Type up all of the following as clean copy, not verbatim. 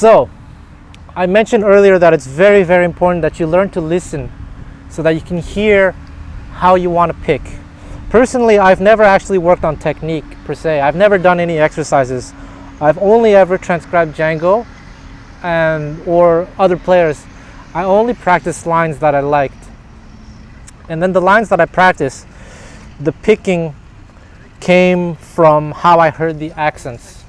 So I mentioned earlier that it's very, very important that you learn to listen so that you can hear how you want to pick. Personally, I've never actually worked on technique per se. I've never done any exercises. I've only ever transcribed Django or other players. I only practiced lines that I liked. And then the lines that I practiced, the picking came from how I heard the accents.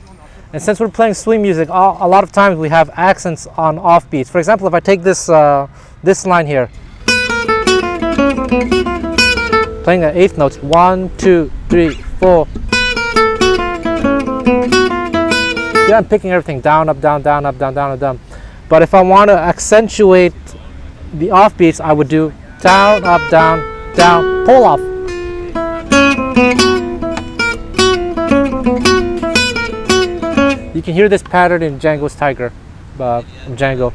And since we're playing swing music, a lot of times we have accents on offbeats. For example, if I take this line here, playing the eighth notes, 1, 2, 3, 4. Yeah, I'm picking everything down, up, down, down, up, down, down, up, down. But if I want to accentuate the offbeats, I would do down, up, down, down, pull off. You can hear this pattern in Django's Tiger, Django.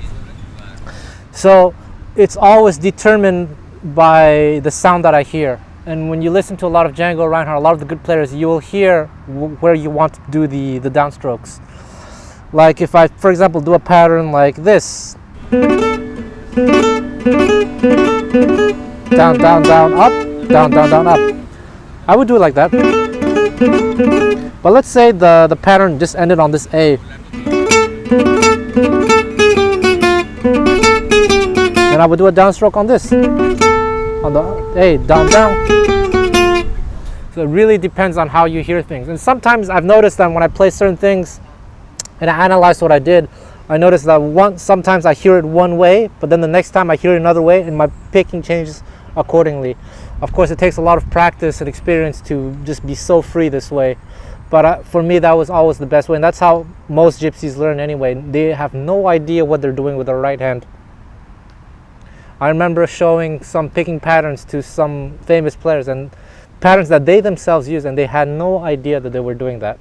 So it's always determined by the sound that I hear. And when you listen to a lot of Django, Reinhardt, a lot of the good players, you will hear where you want to do the downstrokes. Like if I, for example, do a pattern like this. Down, down, down, up, down, down, down, up. I would do it like that. But let's say the pattern just ended on this A. And I would do a downstroke on this. On the A, down, down. So it really depends on how you hear things. And sometimes I've noticed that when I play certain things and I analyze what I did, I noticed that sometimes I hear it one way, but then the next time I hear it another way and my picking changes accordingly. Of course, it takes a lot of practice and experience to just be so free this way. But for me, that was always the best way. And that's how most gypsies learn anyway. They have no idea what they're doing with their right hand. I remember showing some picking patterns to some famous players and patterns that they themselves use, and they had no idea that they were doing that.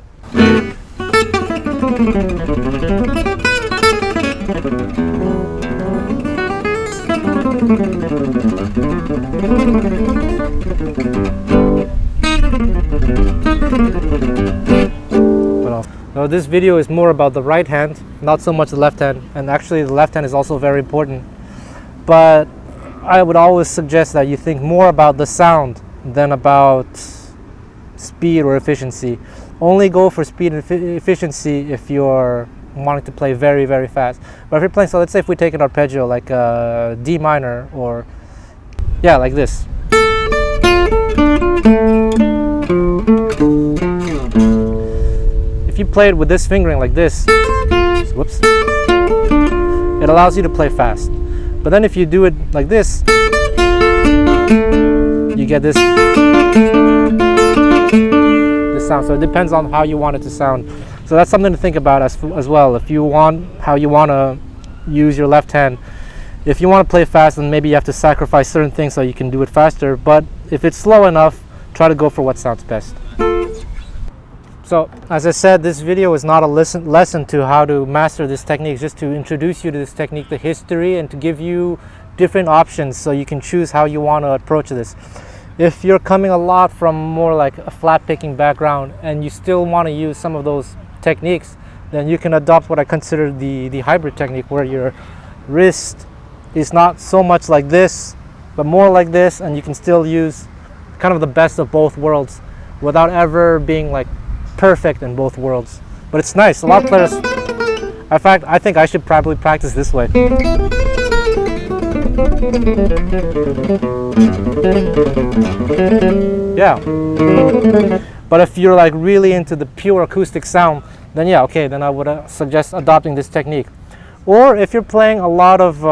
So this video is more about the right hand, not so much the left hand, and actually the left hand is also very important. But I would always suggest that you think more about the sound than about speed or efficiency. Only go for speed and efficiency if you're wanting to play very, very fast. But if you're playing, so let's say if we take an arpeggio like a D minor, or yeah, like this. If you play it with this fingering like this, whoops, it allows you to play fast. But then if you do it like this, you get this sound. So it depends on how you want it to sound. So that's something to think about as well. If you want how you want to use your left hand. If you want to play fast, then maybe you have to sacrifice certain things so you can do it faster. But if it's slow enough, try to go for what sounds best. So as I said, this video is not a lesson to how to master this technique, just to introduce you to this technique, the history, and to give you different options so you can choose how you want to approach this. If you're coming a lot from more like a flat picking background and you still want to use some of those techniques, then you can adopt what I consider the hybrid technique, where your wrist is not so much like this, but more like this, and you can still use kind of the best of both worlds without ever being like perfect in both worlds. But it's nice. A lot of players, in fact, I think I should probably practice this way. Yeah. But if you're like really into the pure acoustic sound, then yeah, okay, then I would suggest adopting this technique. Or if you're playing a lot of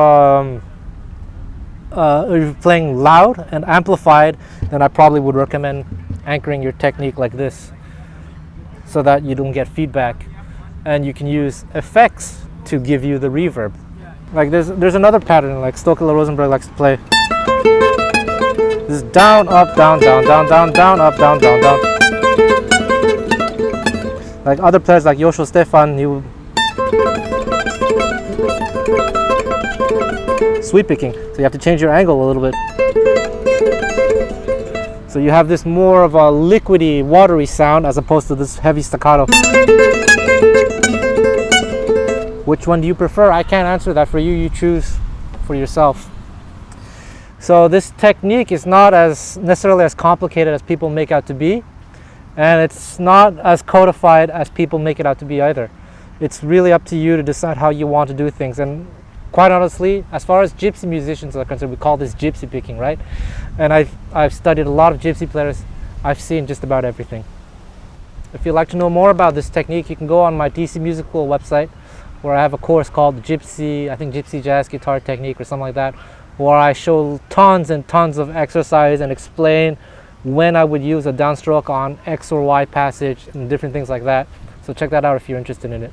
if you're playing loud and amplified, then I probably would recommend anchoring your technique like this, so that you don't get feedback, and you can use effects to give you the reverb. Like there's another pattern like Stokely Rosenberg likes to play. This is down, up, down, down, down, down, down, up, down, down, down. Like other players like Joshua Stefan, he will sweep picking, so you have to change your angle a little bit. So you have this more of a liquidy, watery sound as opposed to this heavy staccato. Which one do you prefer? I can't answer that for you. You choose for yourself. So this technique is not as necessarily as complicated as people make out to be, and it's not as codified as people make it out to be either. It's really up to you to decide how you want to do things. And quite honestly, as far as gypsy musicians are concerned, we call this gypsy picking, right? And I've studied a lot of gypsy players. I've seen just about everything. If you'd like to know more about this technique, you can go on my DC Musical website, where I have a course called Gypsy Jazz Guitar Technique or something like that, where I show tons and tons of exercise and explain when I would use a downstroke on X or Y passage and different things like that. So check that out if you're interested in it.